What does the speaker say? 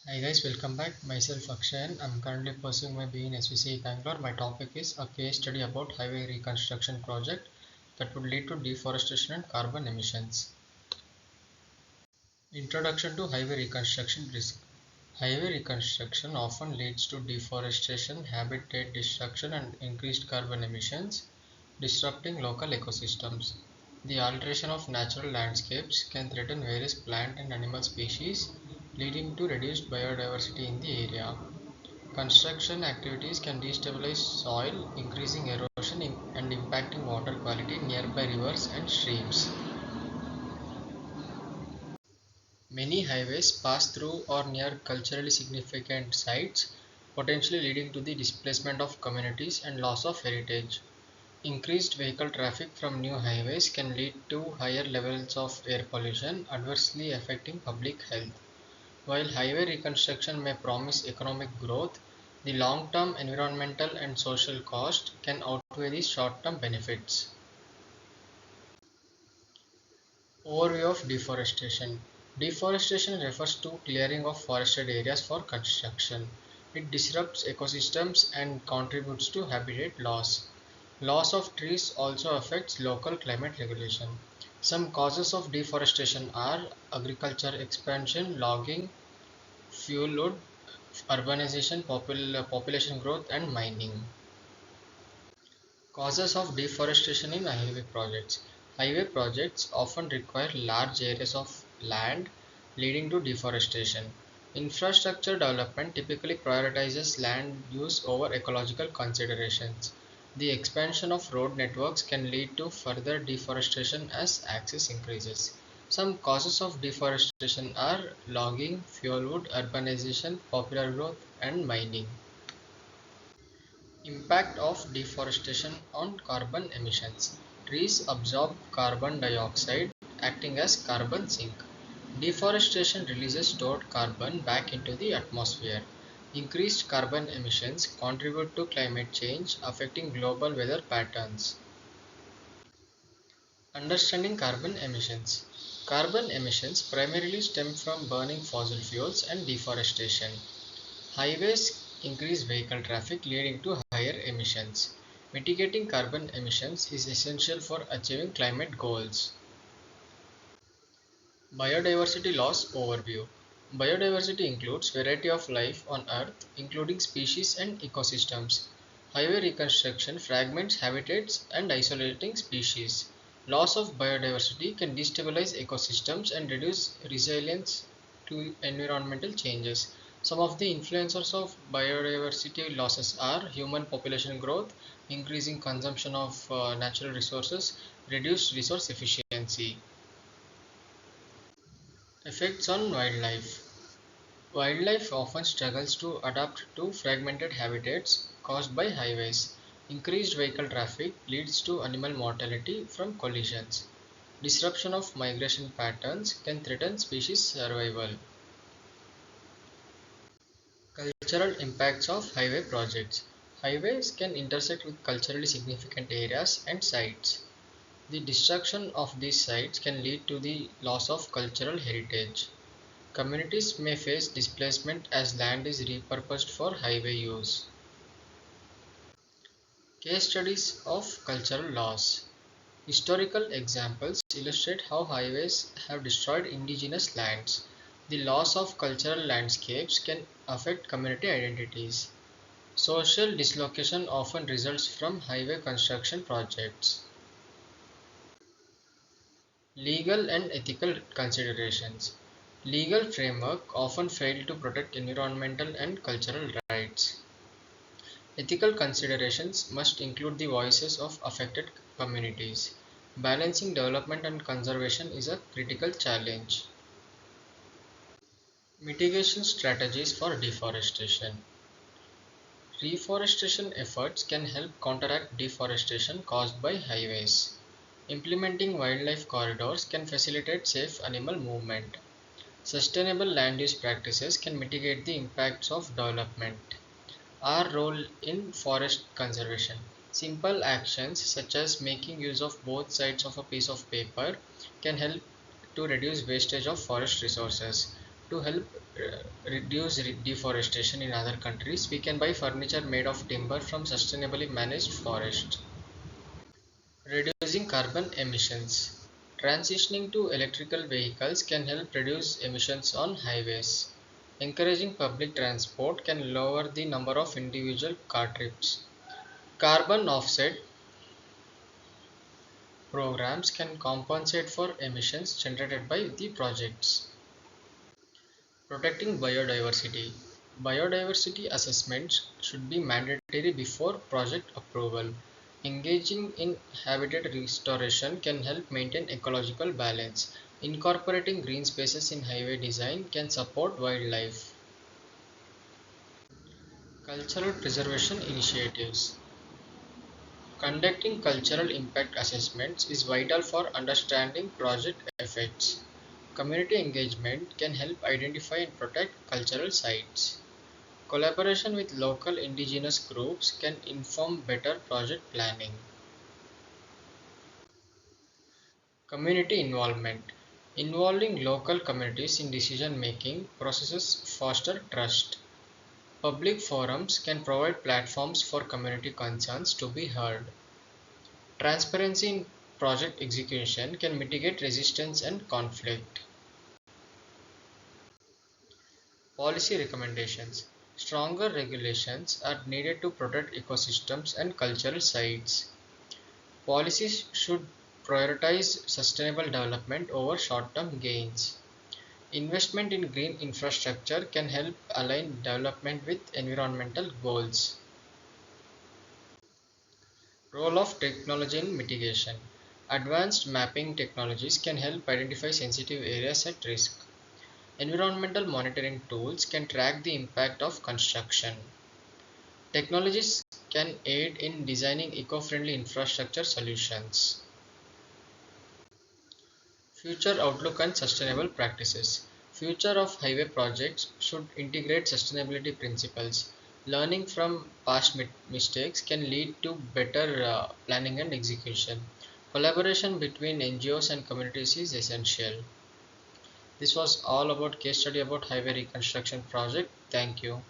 Hi guys, welcome back. Myself Akshay. I'm currently pursuing my BE in SVCE Bangalore. My topic is a case study about highway reconstruction project that would lead to deforestation and carbon emissions. Introduction to highway reconstruction risk. Highway reconstruction often leads to deforestation, habitat destruction, and increased carbon emissions, disrupting local ecosystems. The alteration of natural landscapes can threaten various plant and animal species, leading to reduced biodiversity in the area. Construction activities can destabilize soil, increasing erosion and impacting water quality in nearby rivers and streams. Many highways pass through or near culturally significant sites, potentially leading to the displacement of communities and loss of heritage. Increased vehicle traffic from new highways can lead to higher levels of air pollution, adversely affecting public health. While highway reconstruction may promise economic growth, the long-term environmental and social cost can outweigh the short-term benefits. Overview of deforestation. Deforestation refers to clearing of forested areas for construction. It disrupts ecosystems and contributes to habitat loss. Loss of trees also affects local climate regulation. Some causes of deforestation are agriculture expansion, logging, fuel wood, urbanization, population growth, and mining. Causes of deforestation in highway projects. Highway projects often require large areas of land, leading to deforestation. Infrastructure development typically prioritizes land use over ecological considerations. The expansion of road networks can lead to further deforestation as access increases. Some causes of deforestation are logging, fuel wood, urbanization, popular growth, and mining. Impact of deforestation on carbon emissions. Trees absorb carbon dioxide, acting as carbon sink. Deforestation releases stored carbon back into the atmosphere. Increased carbon emissions contribute to climate change, affecting global weather patterns. Understanding carbon emissions. Carbon emissions primarily stem from burning fossil fuels and deforestation. Highways increase vehicle traffic, leading to higher emissions. Mitigating carbon emissions is essential for achieving climate goals. Biodiversity loss overview. Biodiversity includes variety of life on Earth, including species and ecosystems. Highway reconstruction fragments habitats and isolating species. Loss of biodiversity can destabilize ecosystems and reduce resilience to environmental changes. Some of the influences of biodiversity losses are human population growth, increasing consumption of natural resources, reduced resource efficiency. Effects on wildlife. Wildlife often struggles to adapt to fragmented habitats caused by highways. Increased vehicle traffic leads to animal mortality from collisions. Disruption of migration patterns can threaten species survival. Cultural impacts of highway projects. Highways can intersect with culturally significant areas and sites. The destruction of these sites can lead to the loss of cultural heritage. Communities may face displacement as land is repurposed for highway use. Case studies of cultural loss. Historical examples illustrate how highways have destroyed indigenous lands. The loss of cultural landscapes can affect community identities. Social dislocation often results from highway construction projects. Legal and ethical considerations. Legal framework often fail to protect environmental and cultural rights. Ethical considerations must include the voices of affected communities. Balancing development and conservation is a critical challenge. Mitigation strategies for deforestation. Reforestation efforts can help counteract deforestation caused by highways. Implementing wildlife corridors can facilitate safe animal movement. Sustainable land use practices can mitigate the impacts of development. Our role in forest conservation. Simple actions such as making use of both sides of a piece of paper can help to reduce wastage of forest resources. To help reduce deforestation in other countries, we can buy furniture made of timber from sustainably managed forests. Reducing carbon emissions. Transitioning to electrical vehicles can help reduce emissions on highways. Encouraging public transport can lower the number of individual car trips. Carbon offset programs can compensate for emissions generated by the projects. Protecting biodiversity. Biodiversity assessments should be mandatory before project approval. Engaging in habitat restoration can help maintain ecological balance. Incorporating green spaces in highway design can support wildlife. Cultural preservation initiatives. Conducting cultural impact assessments is vital for understanding project effects. Community engagement can help identify and protect cultural sites. Collaboration with local indigenous groups can inform better project planning. Community involvement. Involving local communities in decision making processes foster trust. Public forums can provide platforms for community concerns to be heard. Transparency in project execution can mitigate resistance and conflict. Policy recommendations. Stronger regulations are needed to protect ecosystems and cultural sites. Policies should prioritize sustainable development over short-term gains. Investment in green infrastructure can help align development with environmental goals. Role of technology in mitigation. Advanced mapping technologies can help identify sensitive areas at risk. Environmental monitoring tools can track the impact of construction. Technologies can aid in designing eco-friendly infrastructure solutions. Future outlook and sustainable practices. Future of highway projects should integrate sustainability principles. Learning from past mistakes can lead to better planning and execution. Collaboration between NGOs and communities is essential. This was all about case study about highway reconstruction project. Thank you.